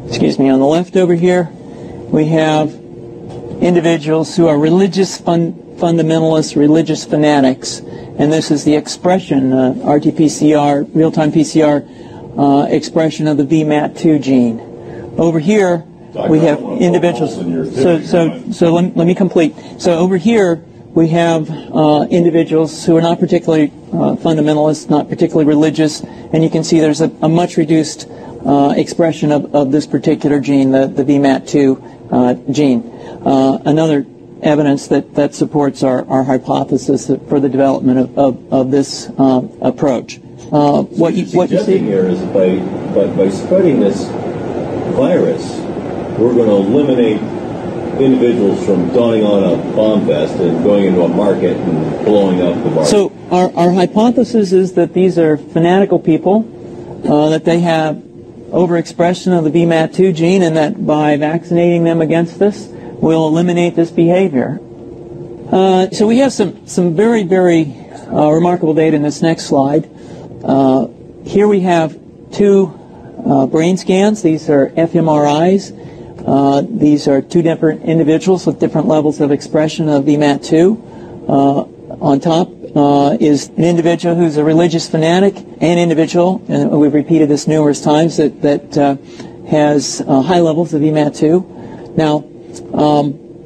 on the left over here, we have individuals who are religious fundamentalists, religious fanatics, and this is the expression, RT-PCR, real-time PCR expression of the VMAT2 gene. Over here, we have individuals. So let me complete. So over here, we have individuals who are not particularly fundamentalist, not particularly religious, and you can see there's a much reduced expression of this particular gene, the VMAT2 gene. Another evidence that supports our hypothesis for the development of this approach. What you see here is by spreading this virus, we're going to eliminate individuals from donning on a bomb vest and going into a market and blowing up the market. So our hypothesis is that these are fanatical people, that they have overexpression of the VMAT2 gene, and that by vaccinating them against this, we'll eliminate this behavior. So we have some very, very remarkable data in this next slide. Here we have two brain scans. These are fMRIs. These are two different individuals with different levels of expression of VMAT2. On top is an individual who's a religious fanatic, an individual, and we've repeated this numerous times, that has high levels of VMAT2. Now,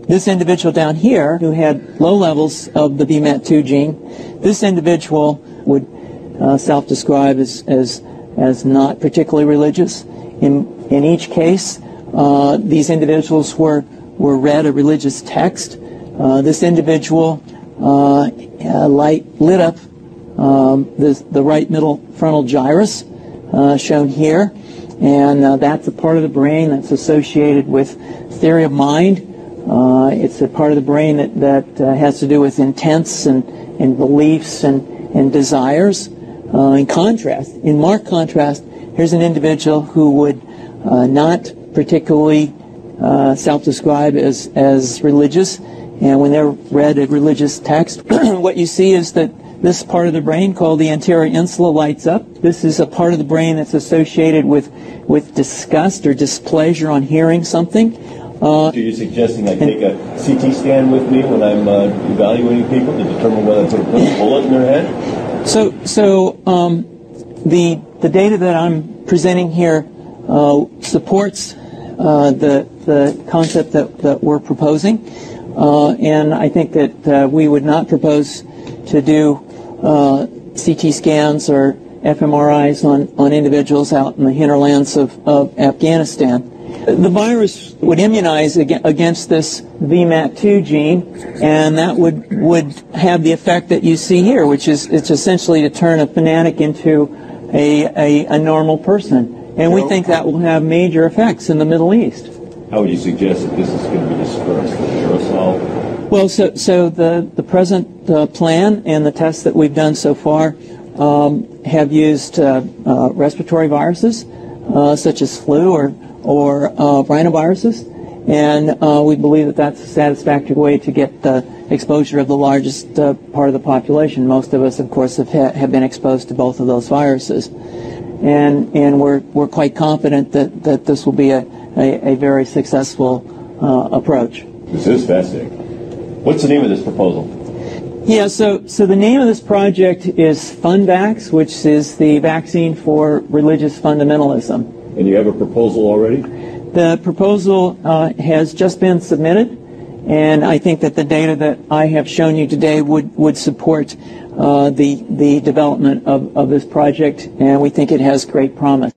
this individual down here who had low levels of the VMAT2 gene, this individual would self-describe as not particularly religious. In each case, these individuals were read a religious text. This individual lit up the right middle frontal gyrus, shown here, and that's a part of the brain that's associated with theory of mind. It's a part of the brain that has to do with intents and beliefs and desires. In marked contrast, here's an individual who would not particularly self-describe as religious, and when they're read a religious text, what you see is that this part of the brain called the anterior insula lights up. This is a part of the brain that's associated with disgust or displeasure on hearing something. So you're suggesting I take a CT scan with me when I'm evaluating people to determine whether I put a bullet in their head? So the data that I'm presenting here supports the concept that we're proposing, and I think that we would not propose to do CT scans or fMRIs on individuals out in the hinterlands of Afghanistan. The virus would immunize against this VMAT2 gene, and that would have the effect that you see here, which is it's essentially to turn a fanatic into a normal person. And we think that will have major effects in the Middle East. How would you suggest that this is going to be dispersed? Aerosol? Well, so the present plan and the tests that we've done so far have used respiratory viruses, such as flu or rhinoviruses, and we believe that that's a satisfactory way to get the exposure of the largest part of the population. Most of us, of course, have been exposed to both of those viruses, and we're quite confident that this will be a very successful approach. This is fascinating. What's the name of this proposal? Yeah, so the name of this project is FunVax, which is the vaccine for religious fundamentalism. And you have a proposal already? The proposal has just been submitted, and I think that the data that I have shown you today would support the development of this project, and we think it has great promise.